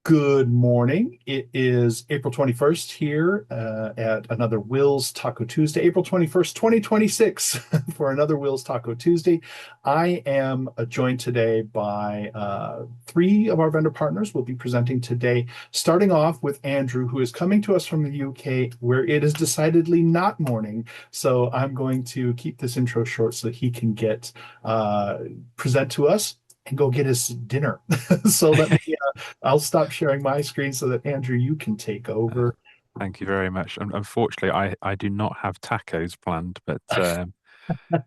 Good morning. It is April 21st here at another WiLS Taco Tuesday, April 21st, 2026, for another WiLS Taco Tuesday. I am joined today by three of our vendor partners. We'll be presenting today, starting off with Andrew, who is coming to us from the UK, where it is decidedly not morning. So I'm going to keep this intro short so he can present to us and go get his dinner. So I'll stop sharing my screen so that Andrew, you can take Uh, over. Thank you very much. Unfortunately, I do not have tacos planned, but I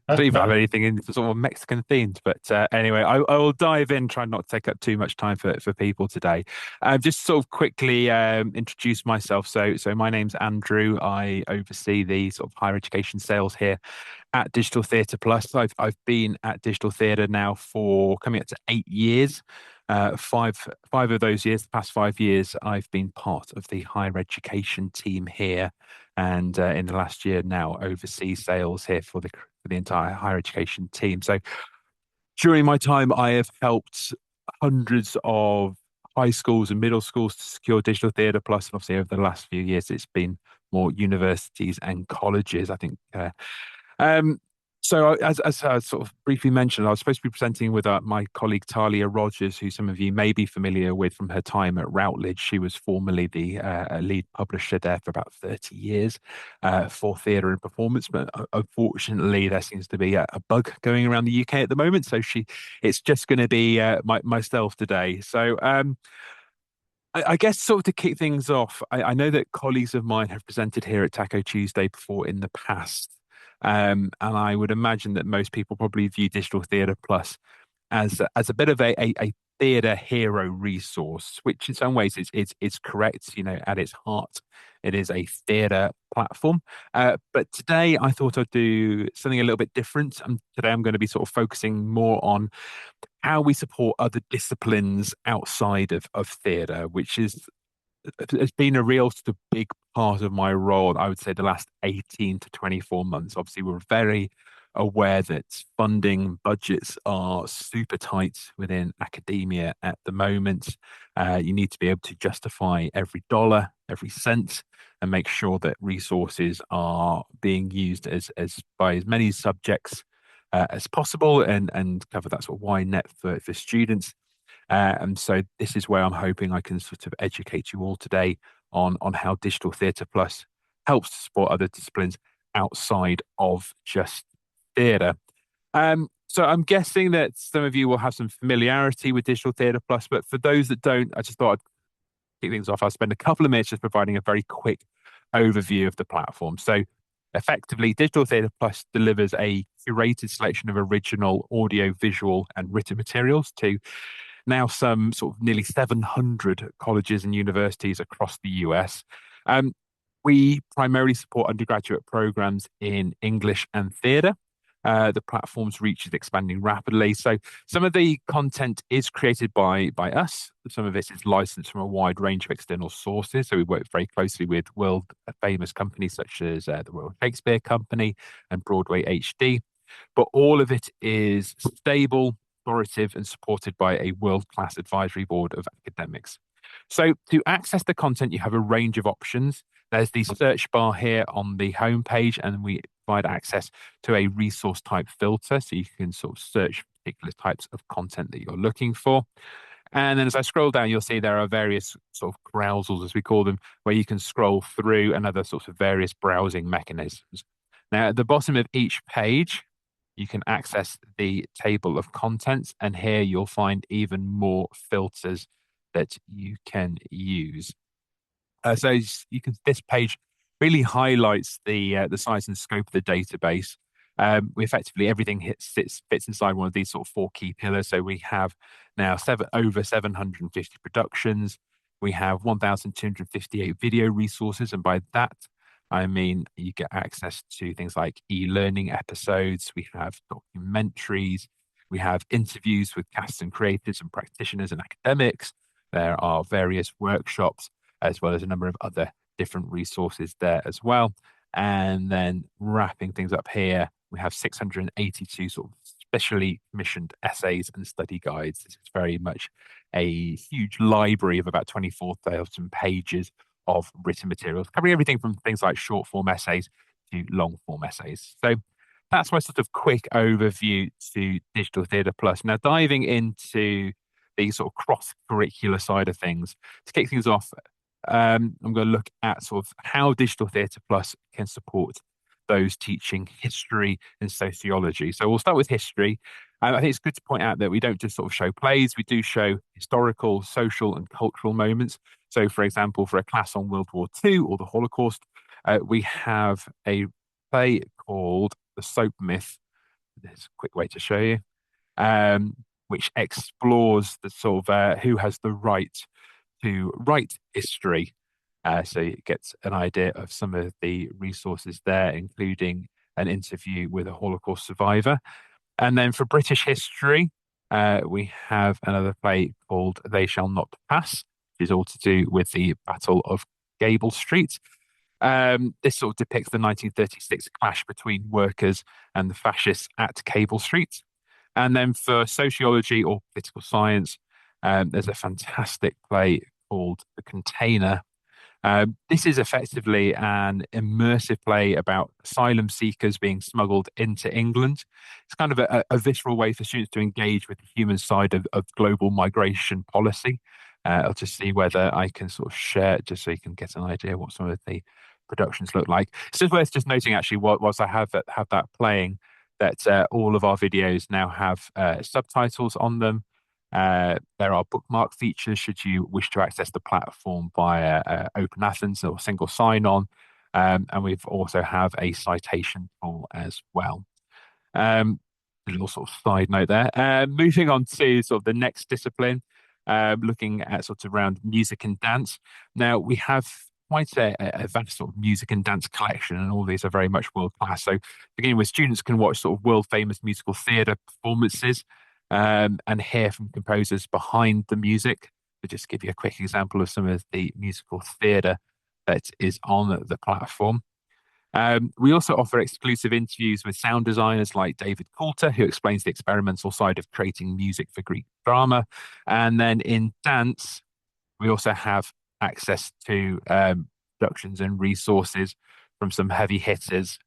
don't even have anything in sort of Mexican themed. But anyway, I will dive in, try not to take up too much time for people today. Just sort of quickly introduce myself. So my name's Andrew. I oversee the sort of higher education sales here at Digital Theatre Plus. I've been at Digital Theatre now for coming up to 8 years. Five of those years, the past 5 years, I've been part of the higher education team here, and in the last year now oversee sales here for the entire higher education team. So during my time, I have helped hundreds of high schools and middle schools to secure Digital Theatre Plus, and obviously over the last few years, it's been more universities and colleges. I think um, as I sort of briefly mentioned, I was supposed to be presenting with my colleague Talia Rogers, who some of you may be familiar with from her time at Routledge. She was formerly the lead publisher there for about 30 years for theatre and performance. But unfortunately, there seems to be a bug going around the UK at the moment. So it's just going to be myself today. So I guess sort of to kick things off, I know that colleagues of mine have presented here at Taco Tuesday before in the past. And I would imagine that most people probably view Digital Theatre Plus as a bit of a theatre hero resource, which in some ways is correct. You know, at its heart, it is a theatre platform. But today, I thought I'd do something a little bit different. Today, I'm going to be sort of focusing more on how we support other disciplines outside of theatre, which has been a real sort of big part of my role, I would say, the last 18 to 24 months. Obviously, we're very aware that funding budgets are super tight within academia at the moment. You need to be able to justify every dollar, every cent, and make sure that resources are being used as by as many subjects as possible, and cover that sort of wide net for students. And so this is where I'm hoping I can sort of educate you all today on how Digital Theatre Plus helps to support other disciplines outside of just theatre. So I'm guessing that some of you will have some familiarity with Digital Theatre Plus, but for those that don't, I just thought I'd kick things off. I'll spend a couple of minutes just providing a very quick overview of the platform. So effectively, Digital Theatre Plus delivers a curated selection of original audio, visual, and written materials to now some sort of nearly 700 colleges and universities across the US. Um, we primarily support undergraduate programs in English and theatre. The platform's reach is expanding rapidly. So some of the content is created by us. Some of it is licensed from a wide range of external sources. So we work very closely with world famous companies such as the Royal Shakespeare Company and Broadway HD. But all of it is stable, authoritative, and supported by a world-class advisory board of academics. So to access the content, you have a range of options. There's the search bar here on the homepage, and we provide access to a resource type filter. So you can sort of search particular types of content that you're looking for. And then as I scroll down, you'll see there are various sort of browsers, as we call them, where you can scroll through and other sorts of various browsing mechanisms. Now, at the bottom of each page, you can access the table of contents, and here you'll find even more filters that you can use. This page really highlights the size and scope of the database. We effectively everything fits inside one of these sort of four key pillars. So we have now over 750 productions. We have 1,258 video resources, and by that I mean you get access to things like e-learning episodes. We have documentaries. We have interviews with cast and creators and practitioners and academics. There are various workshops as well as a number of other different resources there as well. And then wrapping things up here, we have 682 sort of specially commissioned essays and study guides. This is very much a huge library of about 24,000 pages of written materials, covering everything from things like short form essays to long form essays. So that's my sort of quick overview to Digital Theatre Plus. Now, diving into the sort of cross curricular side of things, to kick things off, I'm going to look at sort of how Digital Theatre Plus can support those teaching history and sociology. So we'll start with history. I think it's good to point out that we don't just sort of show plays, we do show historical, social, and cultural moments. So, for example, for a class on World War II or the Holocaust, we have a play called The Soap Myth. There's a quick way to show you, which explores the sort of who has the right to write history. So you get an idea of some of the resources there, including an interview with a Holocaust survivor. And then for British history, we have another play called They Shall Not Pass, which is all to do with the Battle of Gable Street. This sort of depicts the 1936 clash between workers and the fascists at Cable Street. And then for sociology or political science, there's a fantastic play called The Container. This is effectively an immersive play about asylum seekers being smuggled into England. It's kind of a visceral way for students to engage with the human side of global migration policy. I'll just see whether I can sort of share it just so you can get an idea what some of the productions look like. It's just worth just noting, actually, whilst I have that playing, that all of our videos now have subtitles on them. There are bookmark features should you wish to access the platform via Open Athens or single sign-on. And we've also have a citation tool as well. A little sort of side note there. Moving on to sort of the next discipline, looking at sort of around music and dance. Now, we have quite a vast sort of music and dance collection, and all these are very much world class. So, beginning with students can watch sort of world famous musical theatre performances and hear from composers behind the music. To just give you a quick example of some of the musical theatre that is on the platform. We also offer exclusive interviews with sound designers like David Coulter, who explains the experimental side of creating music for Greek drama. And then in dance, we also have access to productions and resources from some heavy hitters,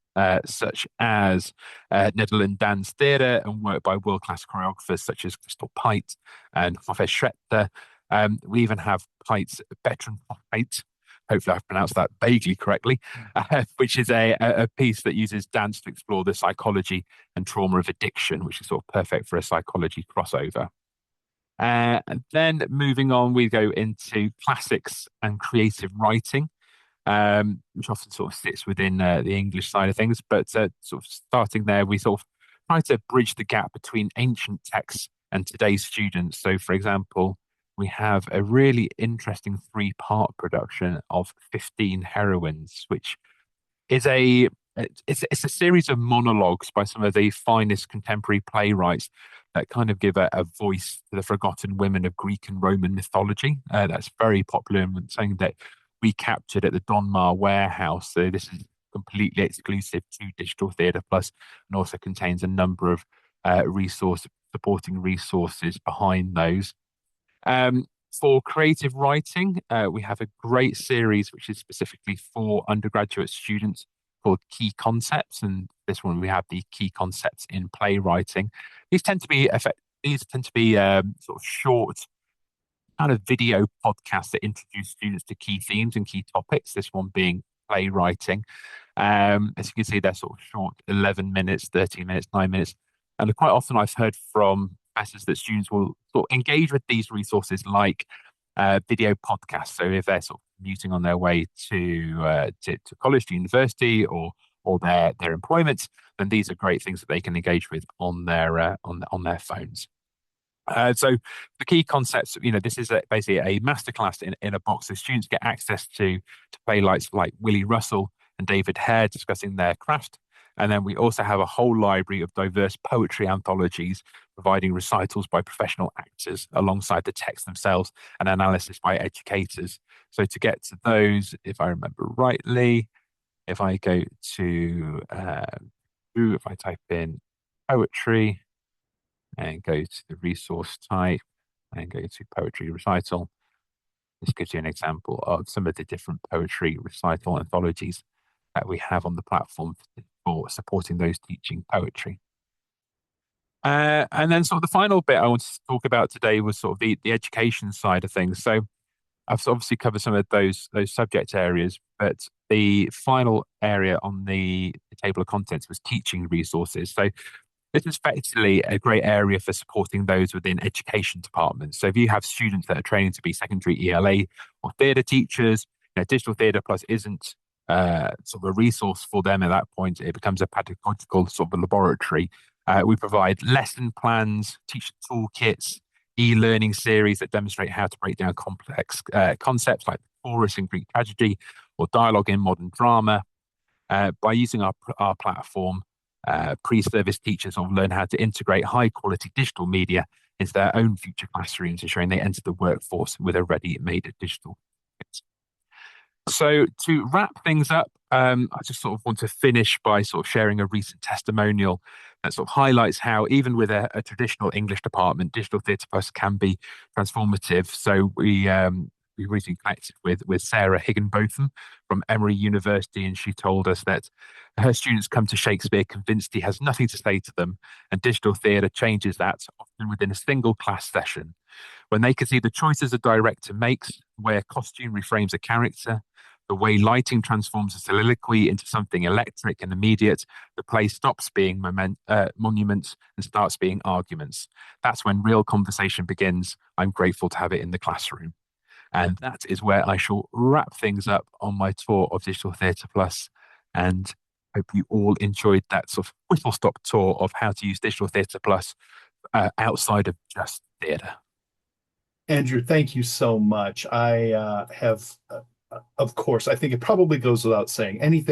such as Netherlands Dance Theatre and work by world-class choreographers such as Crystal Pite and Hoffe Schretter. We even have Pite's Veteran Pite, hopefully I've pronounced that vaguely correctly, which is a piece that uses dance to explore the psychology and trauma of addiction, which is sort of perfect for a psychology crossover. And then moving on, we go into classics and creative writing, which often sort of sits within the English side of things. But sort of starting there, we sort of try to bridge the gap between ancient texts and today's students. So, for example, we have a really interesting three-part production of 15 Heroines, which is it's a series of monologues by some of the finest contemporary playwrights that kind of give a voice to the forgotten women of Greek and Roman mythology. That's very popular and something that we captured at the Donmar warehouse. So this is completely exclusive to Digital Theatre Plus, and also contains a number of supporting resources behind those. For creative writing, we have a great series which is specifically for undergraduate students called Key Concepts, and this one we have the Key Concepts in Playwriting. These tend to be sort of short kind of video podcasts that introduce students to key themes and key topics. This one being playwriting. As you can see, they're sort of short, 11 minutes, 13 minutes, 9 minutes, and quite often I've heard from professors that students will sort of engage with these resources like video podcasts. So if they're sort of commuting on their way to college, to university, or their employment, then these are great things that they can engage with on their on their phones. So the key concepts, this is basically a masterclass in a box. So students get access to playwrights like Willie Russell and David Hare discussing their craft. And then we also have a whole library of diverse poetry anthologies, providing recitals by professional actors alongside the text themselves and analysis by educators. So to get to those, if I remember rightly, if I go to, if I type in poetry and go to the resource type, and go to poetry recital. This gives you an example of some of the different poetry recital anthologies that we have on the platform for supporting those teaching poetry. And then sort of the final bit I wanted to talk about today was sort of the education side of things. So I've obviously covered some of those subject areas, but the final area on the table of contents was teaching resources. So this is effectively a great area for supporting those within education departments. So if you have students that are training to be secondary ELA or theatre teachers, Digital Theatre Plus isn't sort of a resource for them at that point. It becomes a pedagogical sort of a laboratory. We provide lesson plans, teacher toolkits, e-learning series that demonstrate how to break down complex concepts like chorus in Greek tragedy or dialogue in modern drama. By using our platform, pre-service teachers will learn how to integrate high-quality digital media into their own future classrooms, ensuring they enter the workforce with a ready-made digital kit. So to wrap things up, I just sort of want to finish by sort of sharing a recent testimonial that sort of highlights how even with a traditional English department, Digital Theatre Plus can be transformative. So we recently connected with Sarah Higginbotham from Emory University, and she told us that her students come to Shakespeare convinced he has nothing to say to them, and digital theatre changes that often within a single class session. When they can see the choices a director makes, where costume reframes a character, the way lighting transforms a soliloquy into something electric and immediate, the play stops being monuments and starts being arguments. That's when real conversation begins. I'm grateful to have it in the classroom. And that is where I shall wrap things up on my tour of Digital Theatre Plus. And hope you all enjoyed that sort of whistle stop tour of how to use Digital Theatre Plus outside of just theatre. Andrew, thank you so much. I have, of course, I think it probably goes without saying, any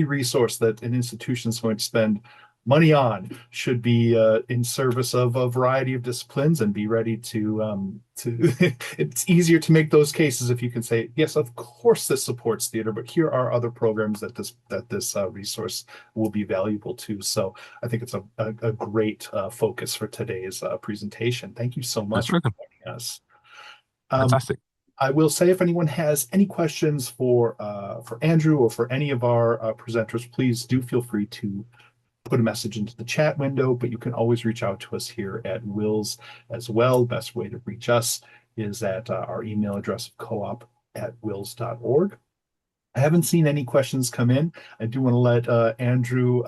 resource that an institution is going to spend money on should be in service of a variety of disciplines and be ready to it's easier to make those cases if you can say, yes, of course this supports theater, but here are other programs that this resource will be valuable to. So I think it's a great focus for today's presentation. Thank you so much That's for really joining us. fantastic. I will say if anyone has any questions for Andrew or for any of our presenters, please do feel free to put a message into the chat window, but you can always reach out to us here at WiLS as well. The best way to reach us is at our email address of coop@wils.org. I haven't seen any questions come in. I do want to let Andrew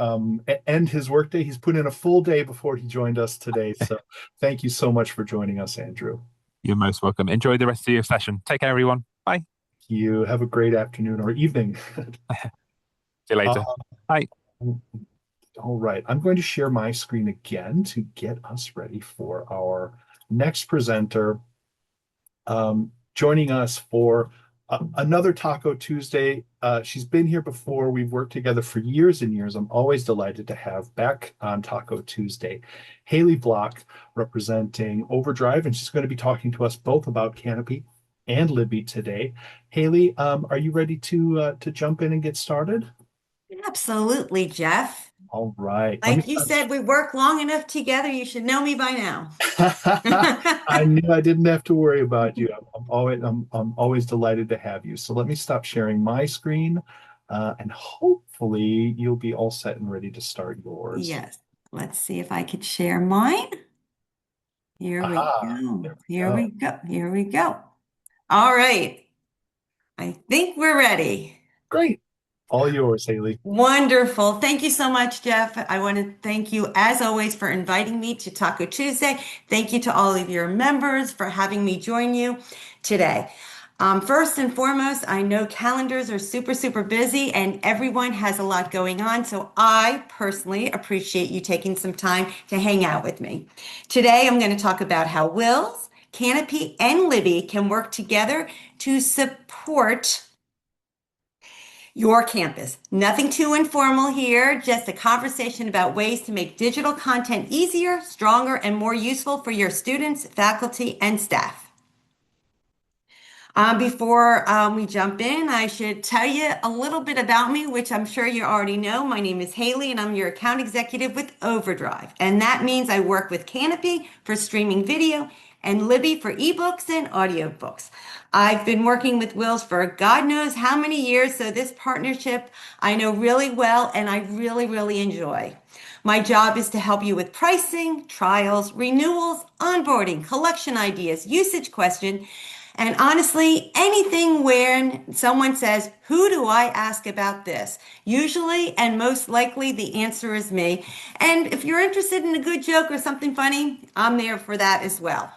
end his workday. He's put in a full day before he joined us today. So thank you so much for joining us, Andrew. You're most welcome. Enjoy the rest of your session. Take care, everyone. Bye. You have a great afternoon or evening. See you later. Bye. All right, I'm going to share my screen again to get us ready for our next presenter. Joining us for another Taco Tuesday. She's been here before. We've worked together for years and years. I'm always delighted to have back on Taco Tuesday, Haley Block, representing OverDrive, and she's going to be talking to us both about Kanopy and Libby today. Haley, are you ready to jump in and get started? Absolutely, Jeff. All right. Like you said, we work long enough together. You should know me by now. I knew I didn't have to worry about you. I'm always delighted to have you. So let me stop sharing my screen, and hopefully you'll be all set and ready to start yours. Yes. Let's see if I could share mine. Here we go. Here we go. Here we go. All right. I think we're ready. Great. All yours, Haley. Wonderful. Thank you so much, Jeff. I want to thank you, as always, for inviting me to Taco Tuesday. Thank you to all of your members for having me join you today. First and foremost, I know calendars are super, super busy and everyone has a lot going on. So I personally appreciate you taking some time to hang out with me. Today, I'm going to talk about how WiLS, Kanopy, and Libby can work together to support your campus. Nothing too informal here, just a conversation about ways to make digital content easier, stronger, and more useful for your students, faculty, and staff. Before we jump in, I should tell you a little bit about me, which I'm sure you already know. My name is Haley, and I'm your account executive with OverDrive. And that means I work with Kanopy for streaming video and Libby for ebooks and audiobooks. I've been working with WiLS for God knows how many years, so this partnership I know really well and I really, really enjoy. My job is to help you with pricing, trials, renewals, onboarding, collection ideas, usage question, and honestly, anything when someone says, who do I ask about this? Usually and most likely the answer is me. And if you're interested in a good joke or something funny, I'm there for that as well.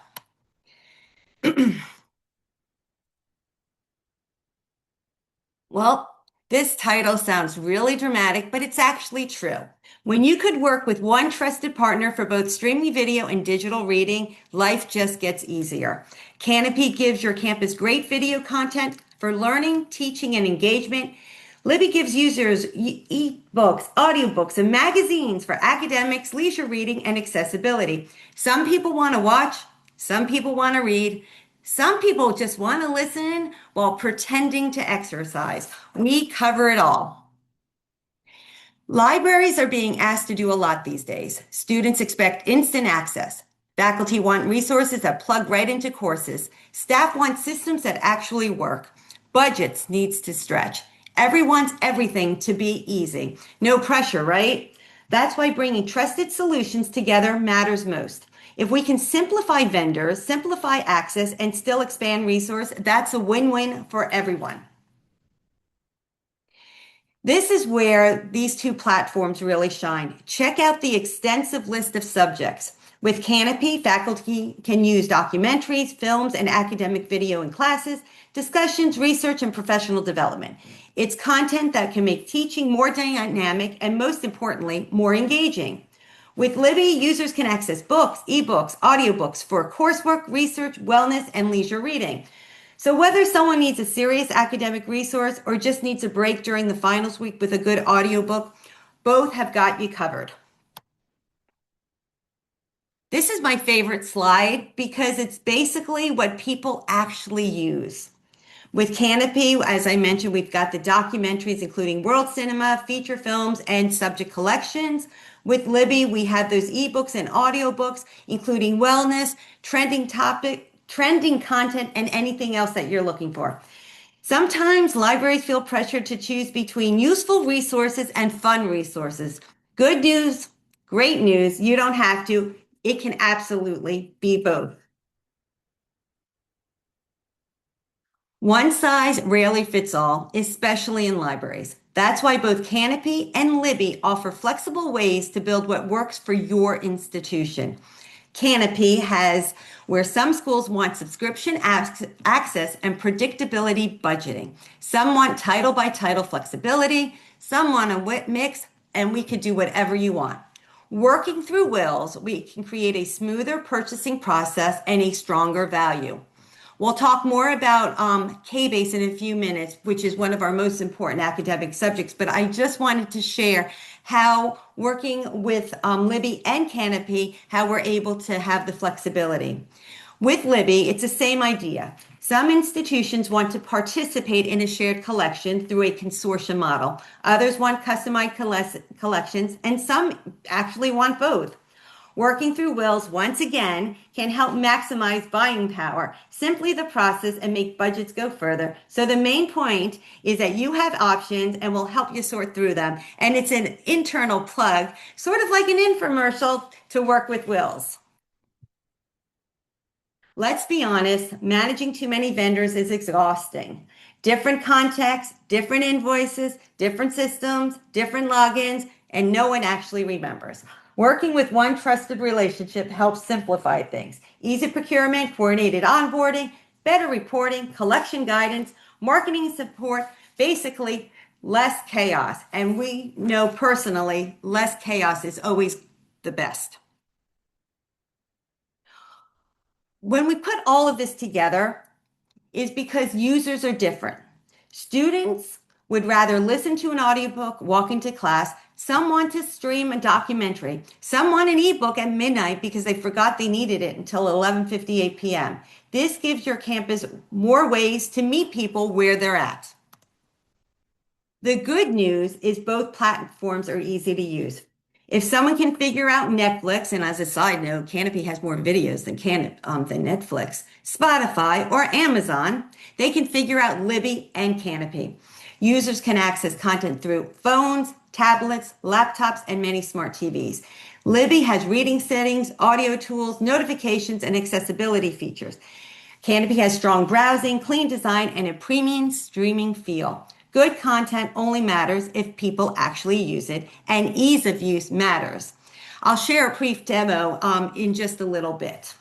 Well, this title sounds really dramatic, but it's actually true. When you could work with one trusted partner for both streaming video and digital reading, life just gets easier. Kanopy gives your campus great video content for learning, teaching, and engagement. Libby gives users ebooks, audiobooks, and magazines for academics, leisure reading, and accessibility. Some people want to watch, some people want to read. Some people just want to listen while pretending to exercise. We cover it all. Libraries are being asked to do a lot these days. Students expect instant access. Faculty want resources that plug right into courses. Staff want systems that actually work. Budgets needs to stretch. Everyone's everything to be easy. No pressure, right? That's why bringing trusted solutions together matters most. If we can simplify vendors, simplify access, and still expand resource, that's a win-win for everyone. This is where these two platforms really shine. Check out the extensive list of subjects. With Kanopy, faculty can use documentaries, films, and academic video in classes, discussions, research, and professional development. It's content that can make teaching more dynamic and, most importantly, more engaging. With Libby, users can access books, ebooks, audiobooks for coursework, research, wellness, and leisure reading. So whether someone needs a serious academic resource or just needs a break during the finals week with a good audiobook, both have got you covered. This is my favorite slide because it's basically what people actually use. With Kanopy, as I mentioned, we've got the documentaries, including world cinema, feature films, and subject collections. With Libby, we have those ebooks and audiobooks, including wellness, trending content, and anything else that you're looking for. Sometimes libraries feel pressured to choose between useful resources and fun resources. Good news, great news, you don't have to. It can absolutely be both. One size rarely fits all, especially in libraries. That's why both Kanopy and Libby offer flexible ways to build what works for your institution. Kanopy has where some schools want subscription access and predictability budgeting. Some want title by title flexibility. Some want a mix, and we could do whatever you want. Working through WiLS, we can create a smoother purchasing process and a stronger value. We'll talk more about K-Base in a few minutes, which is one of our most important academic subjects, but I just wanted to share how working with Libby and Kanopy, how we're able to have the flexibility. With Libby, it's the same idea. Some institutions want to participate in a shared collection through a consortium model. Others want customized collections, and some actually want both. Working through WiLS, once again, can help maximize buying power, simply the process, and make budgets go further. So the main point is that you have options and we'll help you sort through them. And it's an internal plug, sort of like an infomercial to work with WiLS. Let's be honest, managing too many vendors is exhausting. Different contexts, different invoices, different systems, different logins, and no one actually remembers. Working with one trusted relationship helps simplify things. Easy procurement, coordinated onboarding, better reporting, collection guidance, marketing support, basically less chaos. And we know personally, less chaos is always the best. When we put all of this together, is because users are different. Students would rather listen to an audiobook, walk into class. Some want to stream a documentary. Some want an ebook at midnight because they forgot they needed it until 11:58 p.m. This gives your campus more ways to meet people where they're at. The good news is both platforms are easy to use. If someone can figure out Netflix, and as a side note, Kanopy has more videos than Netflix, Spotify, or Amazon, they can figure out Libby and Kanopy. Users can access content through phones, tablets, laptops, and many smart TVs. Libby has reading settings, audio tools, notifications, and accessibility features. Kanopy has strong browsing, clean design, and a premium streaming feel. Good content only matters if people actually use it, and ease of use matters. I'll share a brief demo in just a little bit.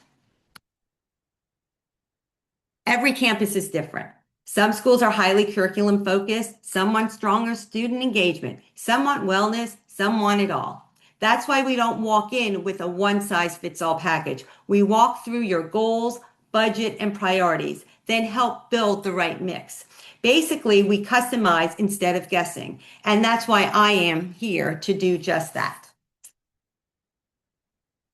Every campus is different. Some schools are highly curriculum focused, some want stronger student engagement, some want wellness, some want it all. That's why we don't walk in with a one-size-fits-all package. We walk through your goals, budget, and priorities, then help build the right mix. Basically, we customize instead of guessing, and that's why I am here to do just that.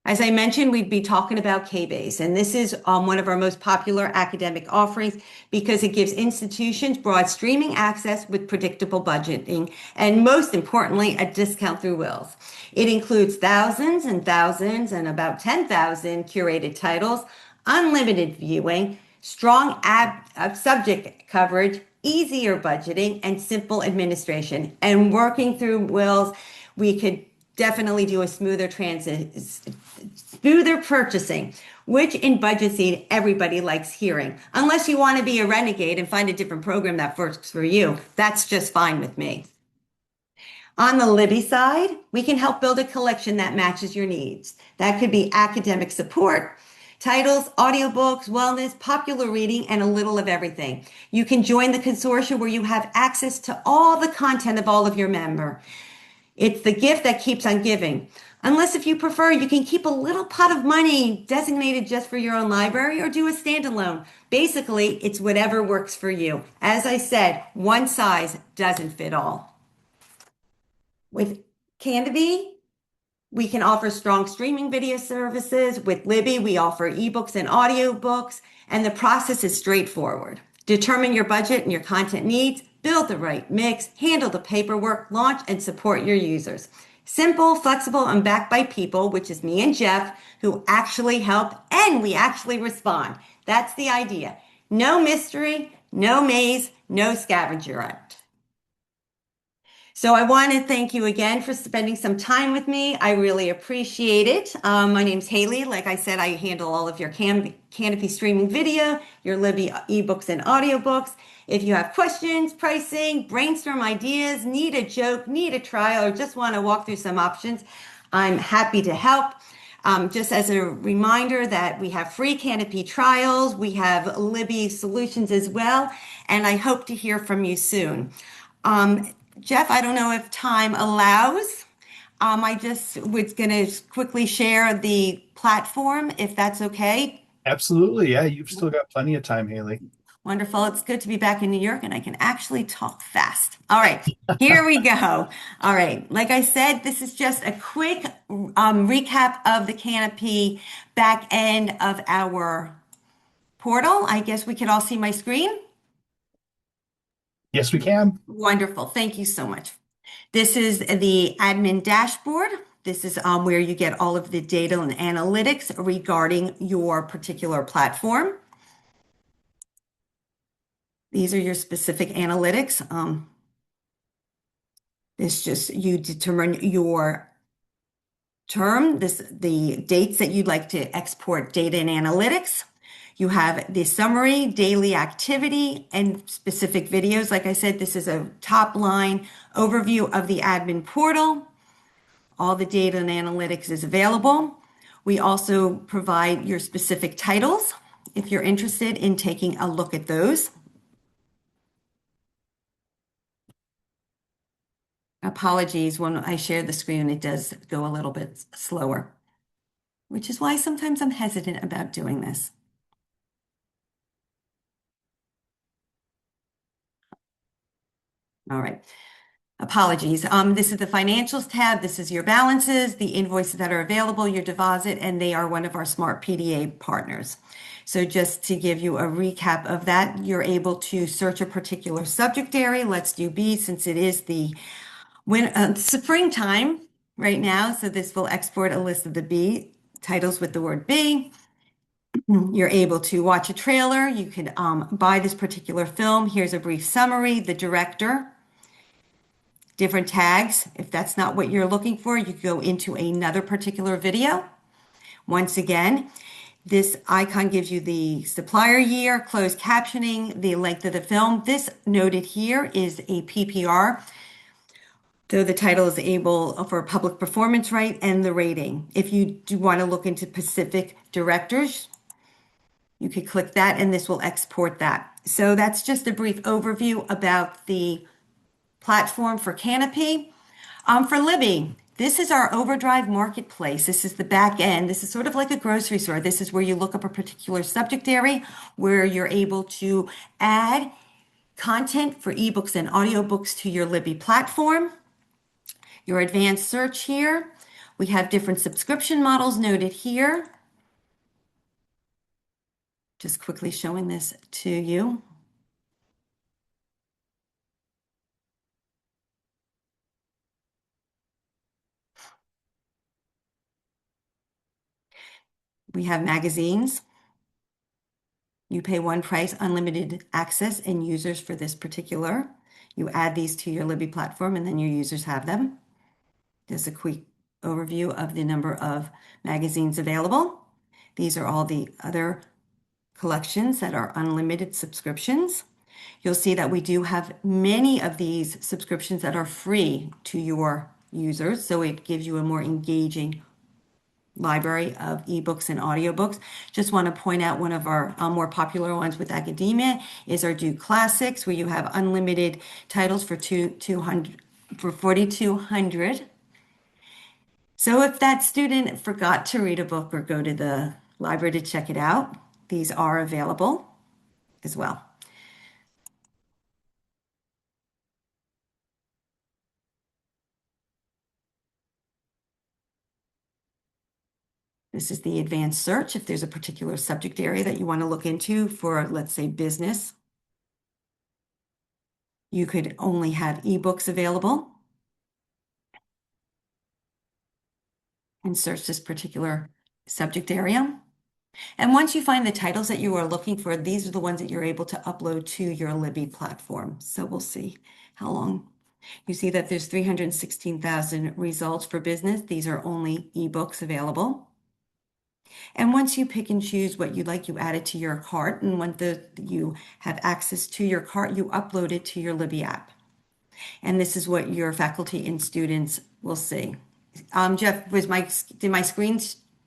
As I mentioned, we'd be talking about K-Base, and this is one of our most popular academic offerings because it gives institutions broad streaming access with predictable budgeting, and most importantly, a discount through WiLS. It includes thousands and thousands and about 10,000 curated titles, unlimited viewing, strong subject coverage, easier budgeting, and simple administration. And working through WiLS, we could definitely do a smoother purchasing, which in budget seed everybody likes hearing. Unless you want to be a renegade and find a different program that works for you, that's just fine with me. On the Libby side, we can help build a collection that matches your needs. That could be academic support, titles, audiobooks, wellness, popular reading, and a little of everything. You can join the consortium where you have access to all the content of all of your members. It's the gift that keeps on giving. Unless if you prefer, you can keep a little pot of money designated just for your own library or do a standalone. Basically, it's whatever works for you. As I said, one size doesn't fit all. With Kanopy, we can offer strong streaming video services. With Libby, we offer ebooks and audiobooks, and the process is straightforward. Determine your budget and your content needs, build the right mix, handle the paperwork, launch and support your users. Simple, flexible, and backed by people, which is me and Jeff, who actually help and we actually respond. That's the idea. No mystery, no maze, no scavenger hunt. So I want to thank you again for spending some time with me. I really appreciate it. My name's Haley. Like I said, I handle all of your Kanopy streaming video, your Libby ebooks and audiobooks. If you have questions, pricing, brainstorm ideas, need a joke, need a trial, or just want to walk through some options, I'm happy to help. Just as a reminder that we have free Kanopy trials, we have Libby solutions as well, and I hope to hear from you soon. Jeff, I don't know if time allows. I just was going to quickly share the platform, if that's okay. Absolutely. Yeah, you've still got plenty of time, Haley. Wonderful. It's good to be back in New York and I can actually talk fast. All right, here we go. All right, like I said, this is just a quick recap of the Kanopy back end of our portal. I guess we could all see my screen. Yes, we can. Wonderful. Thank you so much. This is the admin dashboard. This is where you get all of the data and analytics regarding your particular platform. These are your specific analytics. This just, you determine your term, the dates that you'd like to export data and analytics. You have the summary, daily activity, and specific videos. Like I said, this is a top line overview of the admin portal. All the data and analytics is available. We also provide your specific titles if you're interested in taking a look at those. Apologies, when I share the screen, it does go a little bit slower, which is why sometimes I'm hesitant about doing this. All right. Apologies. This is the financials tab. This is your balances, the invoices that are available, your deposit, and they are one of our smart PDA partners. So just to give you a recap of that, you're able to search a particular subject area. Let's do B since it is the springtime. right now. So this will export a list of the B titles with the word B. You're able to watch a trailer. You could buy this particular film. Here's a brief summary, the director, different tags. If that's not what you're looking for, you could go into another particular video. Once again, this icon gives you the supplier year, closed captioning, the length of the film. This noted here is a PPR, though the title is able for public performance right, and the rating. If you do want to look into specific directors, you could click that and this will export that. So that's just a brief overview about the platform for Kanopy. For Libby, this is our OverDrive marketplace. This is the back end. This is sort of like a grocery store. This is where you look up a particular subject area where you're able to add content for ebooks and audiobooks to your Libby platform. Your advanced search here. We have different subscription models noted here. Just quickly showing this to you. We have magazines. You pay one price, unlimited access and users for this particular. You add these to your Libby platform and then your users have them. There's a quick overview of the number of magazines available. These are all the other collections that are unlimited subscriptions. You'll see that we do have many of these subscriptions that are free to your users, so it gives you a more engaging library of ebooks and audiobooks. Just want to point out one of our more popular ones with academia is our Do Classics, where you have unlimited titles for 4,200. So if that student forgot to read a book or go to the library to check it out, these are available as well. This is the advanced search. If there's a particular subject area that you want to look into for, let's say, business, you could only have ebooks available and search this particular subject area. And once you find the titles that you are looking for, these are the ones that you're able to upload to your Libby platform. So we'll see how long. You see that there's 316,000 results for business. These are only ebooks available. And once you pick and choose what you like, you add it to your cart. And when you have access to your cart, you upload it to your Libby app. And this is what your faculty and students will see. Jeff, did my screen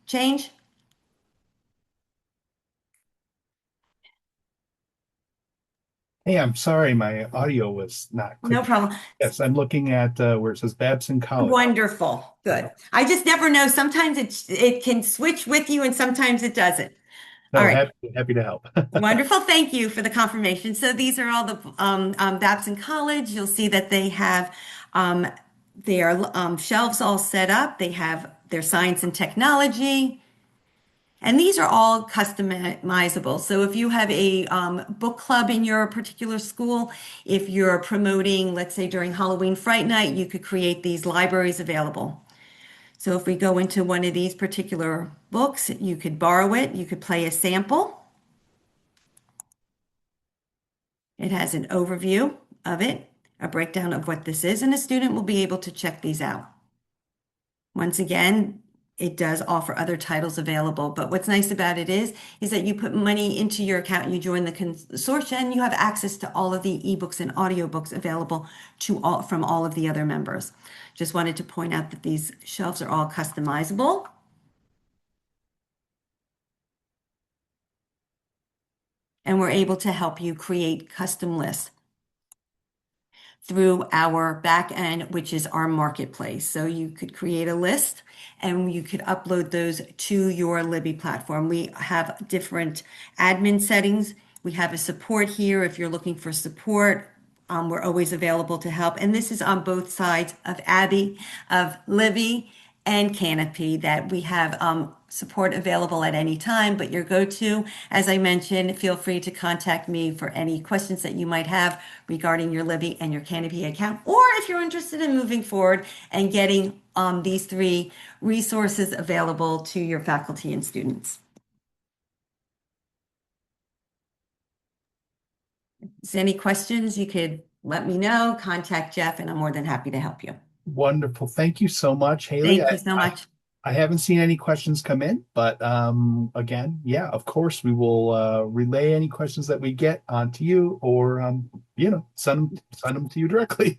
change? Hey, I'm sorry, my audio was not clear. No problem. Yes, I'm looking at where it says Babson College. Wonderful. Good. I just never know. Sometimes it can switch with you and sometimes it doesn't. No, All right. happy to help. Wonderful. Thank you for the confirmation. So these are all the Babson College. You'll see that they have their shelves all set up. They have their science and technology. And these are all customizable. So if you have a book club in your particular school, if you're promoting, let's say during Halloween Fright Night, you could create these libraries available. So if we go into one of these particular books, you could borrow it, you could play a sample. It has an overview of it, a breakdown of what this is, and a student will be able to check these out. Once again, it does offer other titles available, but what's nice about it is that you put money into your account, you join the consortium, and you have access to all of the ebooks and audiobooks available from all of the other members. Just wanted to point out that these shelves are all customizable. And we're able to help you create custom lists through our back end, which is our marketplace. So you could create a list and you could upload those to your Libby platform. We have different admin settings. We have a support here. If you're looking for support, we're always available to help. And this is on both sides of Libby and Kanopy that we have support available at any time. But your go-to, as I mentioned, feel free to contact me for any questions that you might have regarding your Libby and your Kanopy account, or if you're interested in moving forward and getting these three resources available to your faculty and students. Is any questions, you could let me know, contact Jeff, and I'm more than happy to help you. Wonderful. Thank you so much, Haley. Thank you so much. I haven't seen any questions come in, but again, yeah, of course, we will relay any questions that we get onto you, or send them to you directly.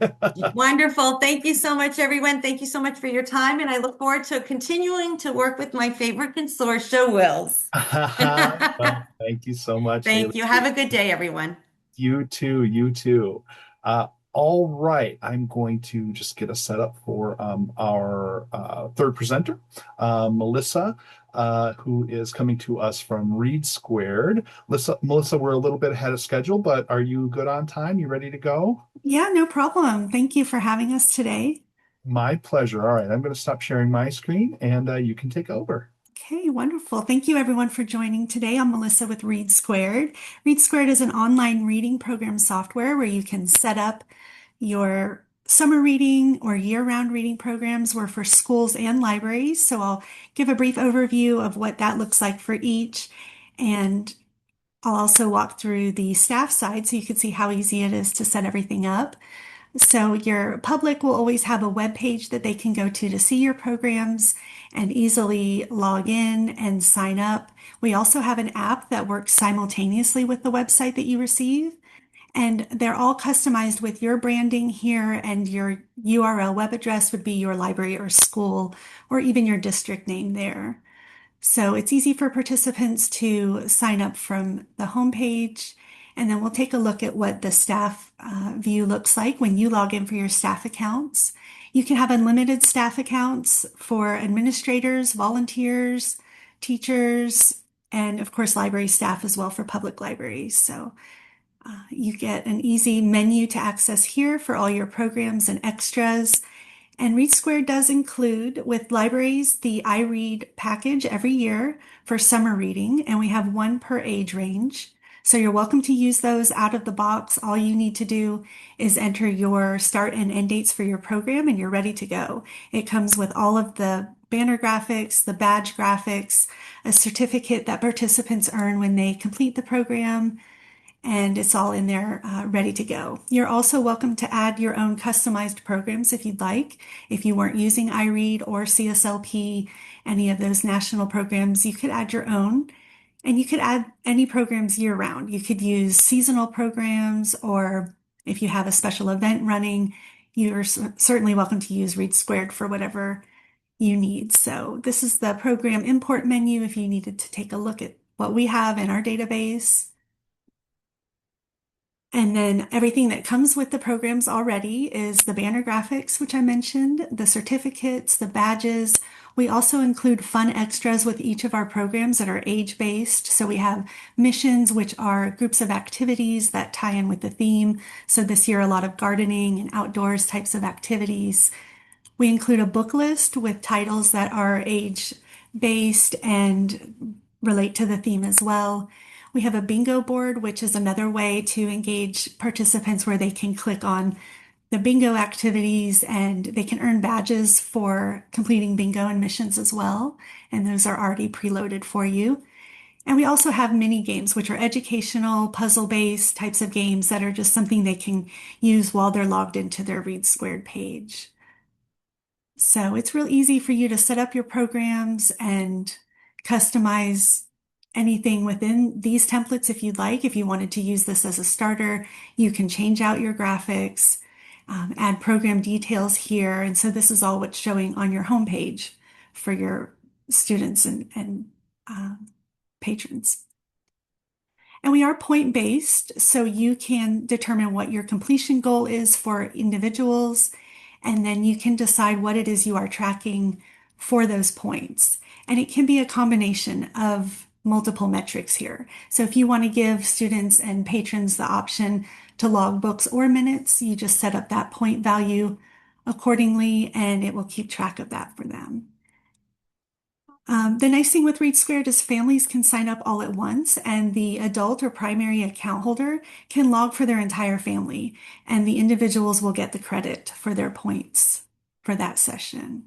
Wonderful. Thank you so much, everyone. Thank you so much for your time, and I look forward to continuing to work with my favorite consortia, WiLS. Well, thank you so much, Haley. Thank you. Have a good day, everyone. You too. You too. All right. I'm going to just get us set up for our third presenter, Melissa, who is coming to us from ReadSquared. Melissa, we're a little bit ahead of schedule, but are you good on time? You ready to go? Yeah, no problem. Thank you for having us today. My pleasure. All right. I'm going to stop sharing my screen and you can take over. Okay, wonderful. Thank you everyone for joining today. I'm Melissa with ReadSquared. ReadSquared is an online reading program software where you can set up your summer reading or year-round reading programs. We're for schools and libraries. So I'll give a brief overview of what that looks like for each. And I'll also walk through the staff side so you can see how easy it is to set everything up. So your public will always have a web page that they can go to see your programs and easily log in and sign up. We also have an app that works simultaneously with the website that you receive, and they're all customized with your branding here, and your URL web address would be your library or school or even your district name there. So it's easy for participants to sign up from the homepage, and then we'll take a look at what the staff view looks like when you log in for your staff accounts. You can have unlimited staff accounts for administrators, volunteers, teachers, and of course library staff as well for public libraries. So you get an easy menu to access here for all your programs and extras. And ReadSquared does include, with libraries, the iRead package every year for summer reading, and we have one per age range. So you're welcome to use those out of the box. All you need to do is enter your start and end dates for your program, and you're ready to go. It comes with all of the banner graphics, the badge graphics, a certificate that participants earn when they complete the program, and it's all in there ready to go. You're also welcome to add your own customized programs if you'd like. If you weren't using iRead or CSLP, any of those national programs, you could add your own. And you could add any programs year round. You could use seasonal programs, or if you have a special event running, you're certainly welcome to use ReadSquared for whatever you need. So this is the program import menu if you needed to take a look at what we have in our database. And then everything that comes with the programs already is the banner graphics, which I mentioned, the certificates, the badges. We also include fun extras with each of our programs that are age-based. So we have missions, which are groups of activities that tie in with the theme. So this year, a lot of gardening and outdoors types of activities. We include a book list with titles that are age-based and relate to the theme as well. We have a bingo board, which is another way to engage participants where they can click on the bingo activities and they can earn badges for completing bingo and missions as well. And those are already preloaded for you. And we also have mini games, which are educational, puzzle-based types of games that are just something they can use while they're logged into their ReadSquared page. So it's real easy for you to set up your programs and customize anything within these templates if you'd like. If you wanted to use this as a starter, you can change out your graphics, add program details here. And so this is all what's showing on your homepage for your students and patrons. And we are point-based, so you can determine what your completion goal is for individuals, and then you can decide what it is you are tracking for those points. And it can be a combination of multiple metrics here. So if you want to give students and patrons the option to log books or minutes, you just set up that point value accordingly, and it will keep track of that for them. The nice thing with ReadSquared is families can sign up all at once, and the adult or primary account holder can log for their entire family, and the individuals will get the credit for their points for that session.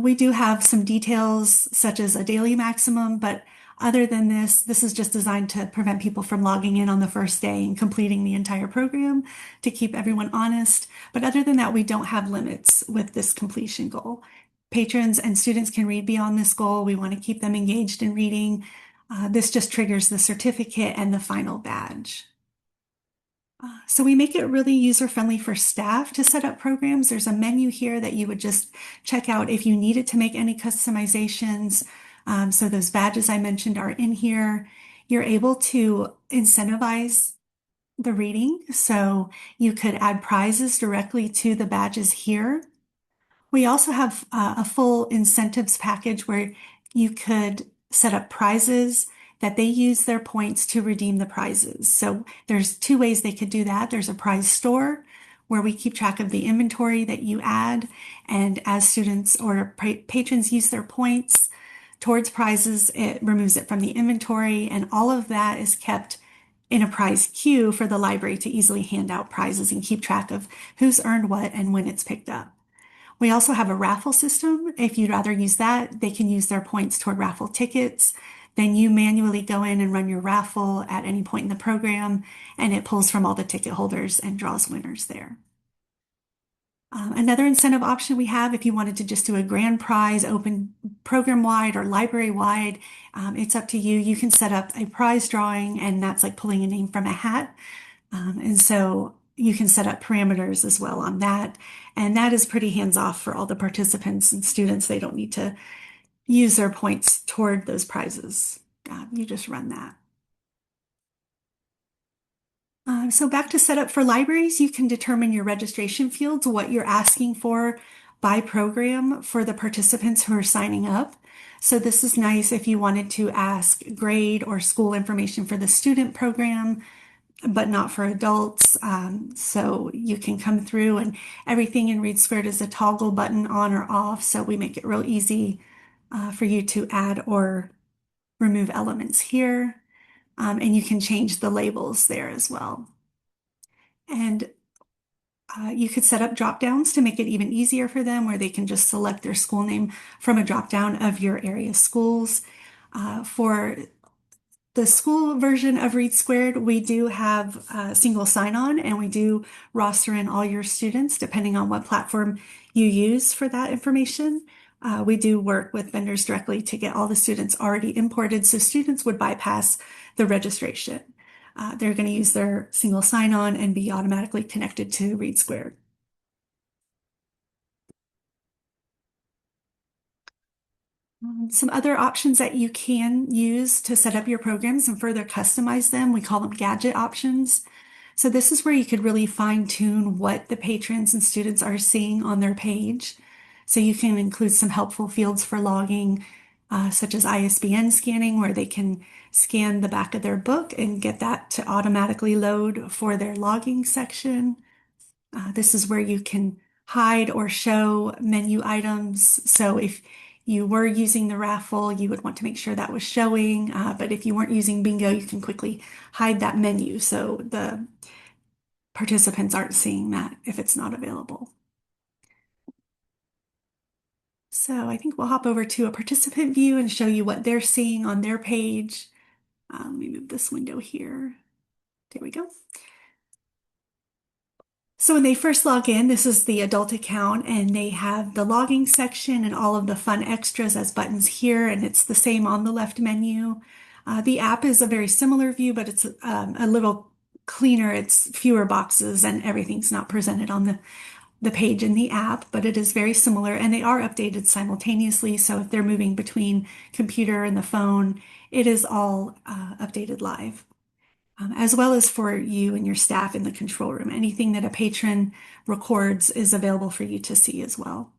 We do have some details such as a daily maximum, but other than this is just designed to prevent people from logging in on the first day and completing the entire program to keep everyone honest. But other than that, we don't have limits with this completion goal. Patrons and students can read beyond this goal. We want to keep them engaged in reading. This just triggers the certificate and the final badge. So we make it really user-friendly for staff to set up programs. There's a menu here that you would just check out if you needed to make any customizations. So those badges I mentioned are in here. You're able to incentivize the reading. So you could add prizes directly to the badges here. We also have a full incentives package where you could set up prizes that they use their points to redeem the prizes. So there's two ways they could do that. There's a prize store where we keep track of the inventory that you add. And as students or patrons use their points towards prizes, it removes it from the inventory. And all of that is kept in a prize queue for the library to easily hand out prizes and keep track of who's earned what and when it's picked up. We also have a raffle system. If you'd rather use that, they can use their points toward raffle tickets. Then you manually go in and run your raffle at any point in the program, and it pulls from all the ticket holders and draws winners there. Another incentive option we have, if you wanted to just do a grand prize, open program-wide or library-wide, it's up to you. You can set up a prize drawing, and that's like pulling a name from a hat. And so you can set up parameters as well on that. And that is pretty hands-off for all the participants and students. They don't need to use their points toward those prizes. You just run that. So back to setup for libraries, you can determine your registration fields, what you're asking for by program for the participants who are signing up. So this is nice if you wanted to ask grade or school information for the student program, but not for adults. So you can come through, and everything in ReadSquared is a toggle button on or off. So we make it real easy for you to add or remove elements here. And you can change the labels there as well. And you could set up drop downs to make it even easier for them, where they can just select their school name from a drop down of your area schools. For the school version of ReadSquared, we do have single sign-on, and we do roster in all your students depending on what platform you use for that information. We do work with vendors directly to get all the students already imported, so students would bypass the registration. They're going to use their single sign-on and be automatically connected to ReadSquared. Some other options that you can use to set up your programs and further customize them, we call them gadget options. So this is where you could really fine-tune what the patrons and students are seeing on their page. So you can include some helpful fields for logging, such as ISBN scanning, where they can scan the back of their book and get that to automatically load for their logging section. This is where you can hide or show menu items. So if you were using the raffle, you would want to make sure that was showing. But if you weren't using bingo, you can quickly hide that menu so the participants aren't seeing that if it's not available. So I think we'll hop over to a participant view and show you what they're seeing on their page. Let me move this window here. There we go. So when they first log in, this is the adult account, and they have the logging section and all of the fun extras as buttons here, and it's the same on the left menu. The app is a very similar view, but it's a little cleaner. It's fewer boxes and everything's not presented on the page in the app, but it is very similar, and they are updated simultaneously. So if they're moving between computer and the phone, it is all updated live. As well as for you and your staff in the control room. Anything that a patron records is available for you to see as well.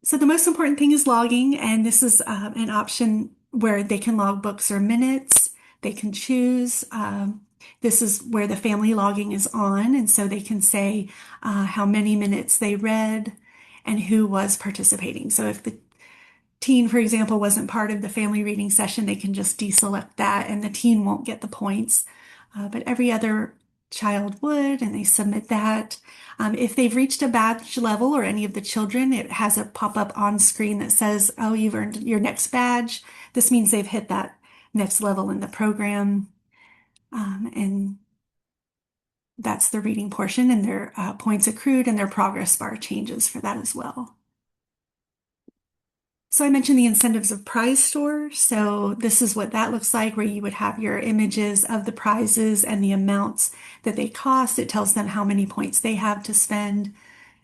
So the most important thing is logging, and this is an option where they can log books or minutes. They can choose. This is where the family logging is on, and so they can say how many minutes they read. and who was participating. So if the teen, for example, wasn't part of the family reading session, they can just deselect that and the teen won't get the points. But every other child would, and they submit that. If they've reached a badge level or any of the children, it has a pop-up on screen that says, oh, you've earned your next badge. This means they've hit that next level in the program. And that's the reading portion, and their points accrued and their progress bar changes for that as well. So I mentioned the incentives of prize store. So this is what that looks like, where you would have your images of the prizes and the amounts that they cost. It tells them how many points they have to spend.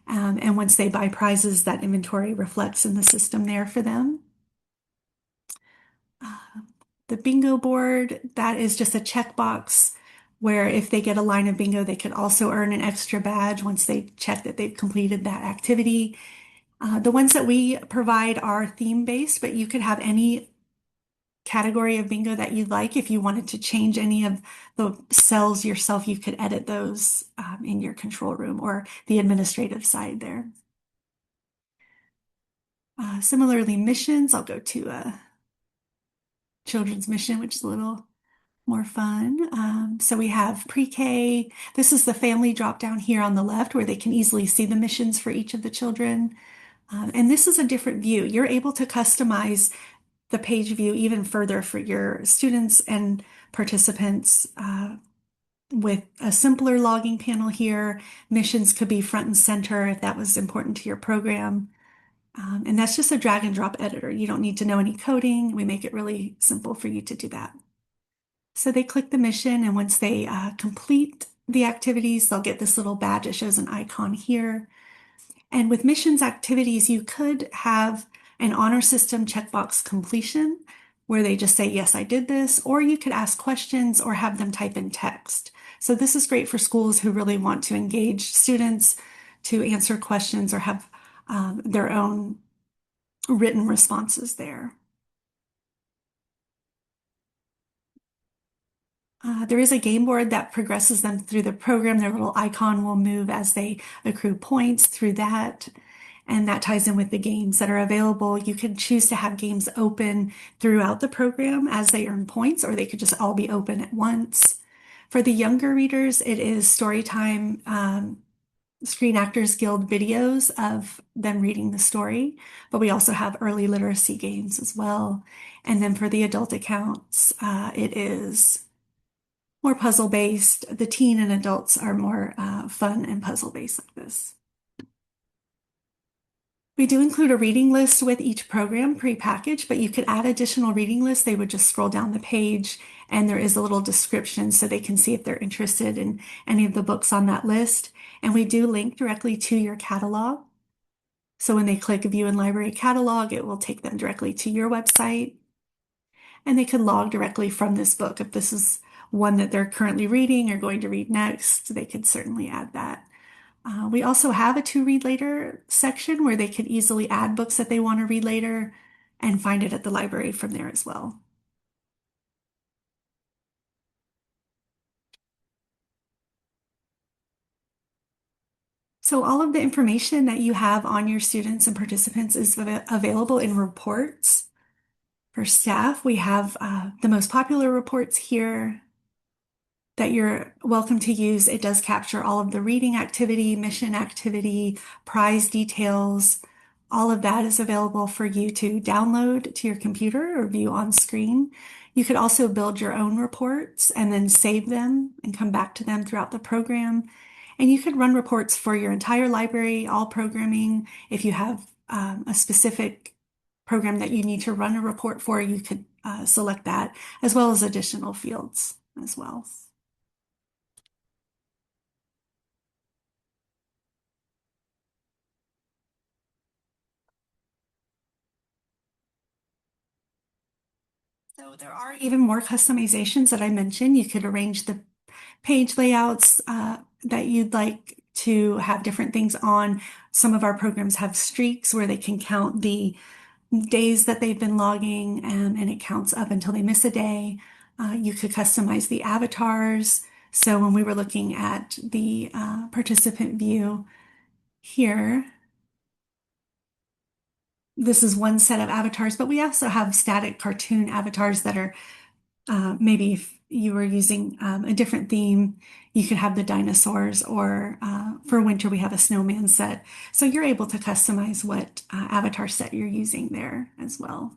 And once they buy prizes, that inventory reflects in the system there for them. The bingo board, that is just a checkbox where if they get a line of bingo, they could also earn an extra badge once they check that they've completed that activity. The ones that we provide are theme-based, but you could have any category of bingo that you'd like. If you wanted to change any of the cells yourself, you could edit those in your control room or the administrative side there. Similarly, missions, I'll go to a children's mission, which is a little more fun. So we have pre-K. This is the family drop down here on the left where they can easily see the missions for each of the children. And this is a different view. You're able to customize the page view even further for your students and participants with a simpler logging panel here. Missions could be front and center if that was important to your program. And that's just a drag and drop editor. You don't need to know any coding. We make it really simple for you to do that. So they click the mission, and once they complete the activities, they'll get this little badge that shows an icon here. And with missions activities, you could have an honor system checkbox completion where they just say, yes, I did this, or you could ask questions or have them type in text. So this is great for schools who really want to engage students to answer questions or have their own written responses there. There is a game board that progresses them through the program. Their little icon will move as they accrue points through that. And that ties in with the games that are available. You can choose to have games open throughout the program as they earn points, or they could just all be open at once. For the younger readers, it is Storytime Screen Actors Guild videos of them reading the story, but we also have early literacy games as well. And then for the adult accounts, it is more puzzle-based. The teen and adults are more fun and puzzle-based like this. We do include a reading list with each program pre-packaged, but you could add additional reading lists. They would just scroll down the page and there is a little description so they can see if they're interested in any of the books on that list. And we do link directly to your catalog. So when they click View in Library Catalog, it will take them directly to your website. And they can log directly from this book. If this is one that they're currently reading or going to read next, they could certainly add that. We also have a to read later section where they can easily add books that they want to read later and find it at the library from there as well. So all of the information that you have on your students and participants is available in reports. For staff, we have the most popular reports here that you're welcome to use. It does capture all of the reading activity, mission activity, prize details. All of that is available for you to download to your computer or view on screen. You could also build your own reports and then save them and come back to them throughout the program. And you could run reports for your entire library, all programming. If you have a specific program that you need to run a report for, you could select that, as well as additional fields as well. So there are even more customizations that I mentioned. You could arrange the page layouts that you'd like to have different things on. Some of our programs have streaks where they can count the days that they've been logging and it counts up until they miss a day. You could customize the avatars. So when we were looking at the participant view here, this is one set of avatars, but we also have static cartoon avatars that are maybe if you were using a different theme, you could have the dinosaurs, or for winter, we have a snowman set. So you're able to customize what avatar set you're using there as well.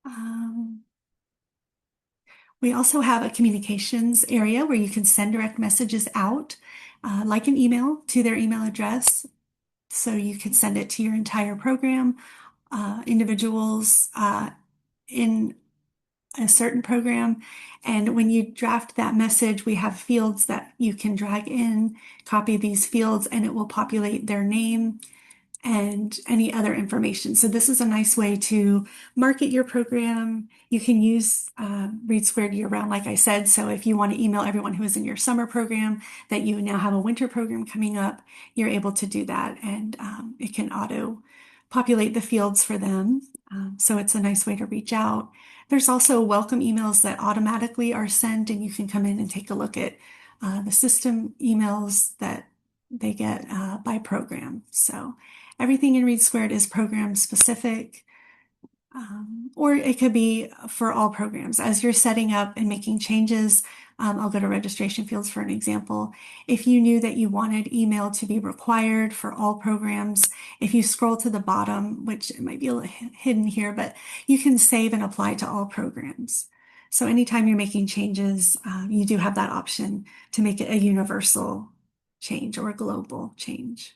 Um, we also have a communications area where you can send direct messages out, like an email to their email address. So you could send it to your entire program, individuals in a certain program. And when you draft that message, we have fields that you can drag in, copy these fields, and it will populate their name and any other information. So this is a nice way to market your program. You can use ReadSquared year round, like I said. So if you want to email everyone who is in your summer program that you now have a winter program coming up, you're able to do that. And it can auto populate the fields for them. So it's a nice way to reach out. There's also welcome emails that automatically are sent, and you can come in and take a look at the system emails that they get by program. So everything in ReadSquared is program specific, or it could be for all programs. As you're setting up and making changes, I'll go to registration fields for an example. If you knew that you wanted email to be required for all programs, if you scroll to the bottom, which it might be a little hidden here, but you can save and apply to all programs. So anytime you're making changes, you do have that option to make it a universal change or a global change.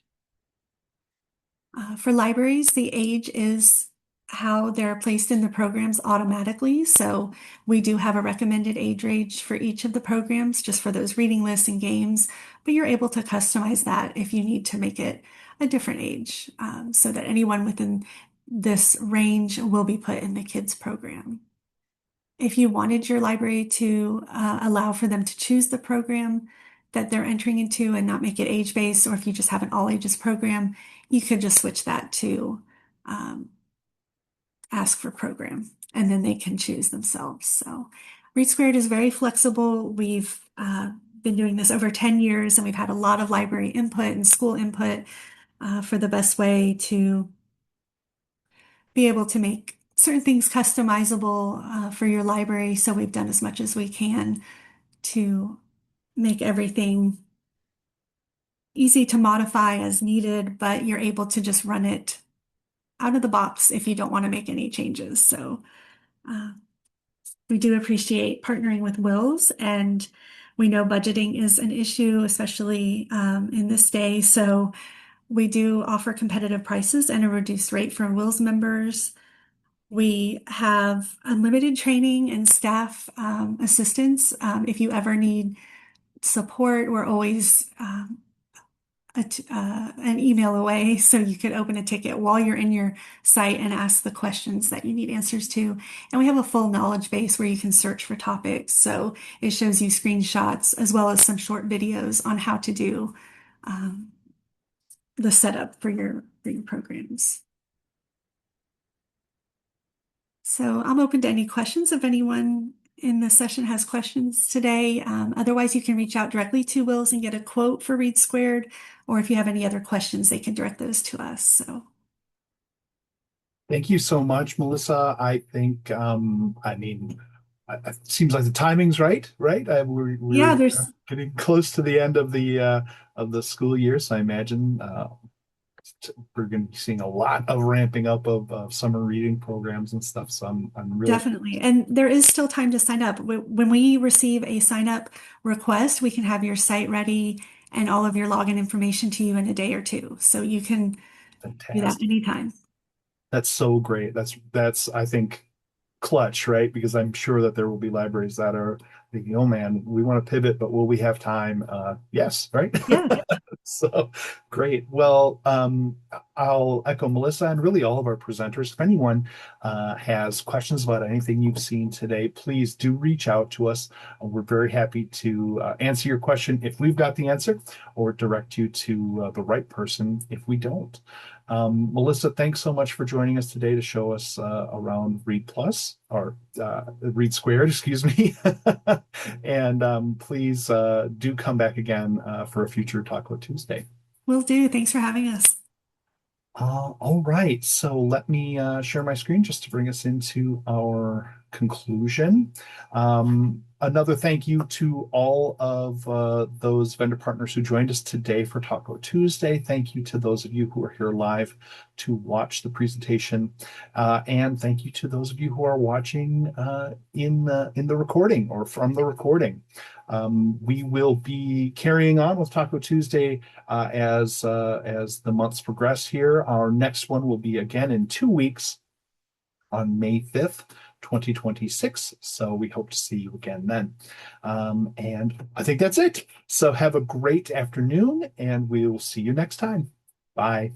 For libraries, the age is how they're placed in the programs automatically. So we do have a recommended age range for each of the programs, just for those reading lists and games, but you're able to customize that if you need to make it a different age, so that anyone within this range will be put in the kids program. If you wanted your library to allow for them to choose the program that they're entering into and not make it age-based, or if you just have an all ages program, you could just switch that to ask for program, and then they can choose themselves. So ReadSquared is very flexible. We've been doing this over 10 years, and we've had a lot of library input and school input for the best way to be able to make certain things customizable for your library. So we've done as much as we can to make everything easy to modify as needed, but you're able to just run it out of the box if you don't want to make any changes. So we do appreciate partnering with WiLS, and we know budgeting is an issue, especially in this day. So we do offer competitive prices and a reduced rate for WiLS members. We have unlimited training and staff assistance. If you ever need support, we're always an email away, so you could open a ticket while you're in your site and ask the questions that you need answers to. And we have a full knowledge base where you can search for topics. So it shows you screenshots as well as some short videos on how to do the setup for your programs. So I'm open to any questions if anyone in the session has questions today. Otherwise, you can reach out directly to WiLS and get a quote for ReadSquared, or if you have any other questions, they can direct those to us. So thank you so much, Melissa. I think, it seems like the timing's right? We're yeah, there's getting close to the end of the school year, so I imagine we're going to be seeing a lot of ramping up of summer reading programs and stuff. So I'm really definitely, and there is still time to sign up. When we receive a sign up request, we can have your site ready and all of your login information to you in a day or two. So you can do that fantastic. anytime. That's so great. That's I think clutch, right? Because I'm sure that there will be libraries that are thinking, oh man, we want to pivot, but will we have time? Yes, right? Yeah. So great. Well, I'll echo Melissa and really all of our presenters. If anyone has questions about anything you've seen today, please do reach out to us. We're very happy to answer your question if we've got the answer, or direct you to the right person if we don't. Melissa, thanks so much for joining us today to show us around Read Plus or Read Squared, excuse me. And please do come back again for a future Taco Tuesday. Will do. Thanks for having us. All right, so let me share my screen just to bring us into our conclusion. Another thank you to all of those vendor partners who joined us today for Taco Tuesday. Thank you to those of you who are here live to watch the presentation. And thank you to those of you who are watching in the recording or from the recording. We will be carrying on with Taco Tuesday as the months progress here. Our next one will be again in 2 weeks on May 5th, 2026. So we hope to see you again then. And I think that's it. So have a great afternoon, and we'll see you next time. Bye.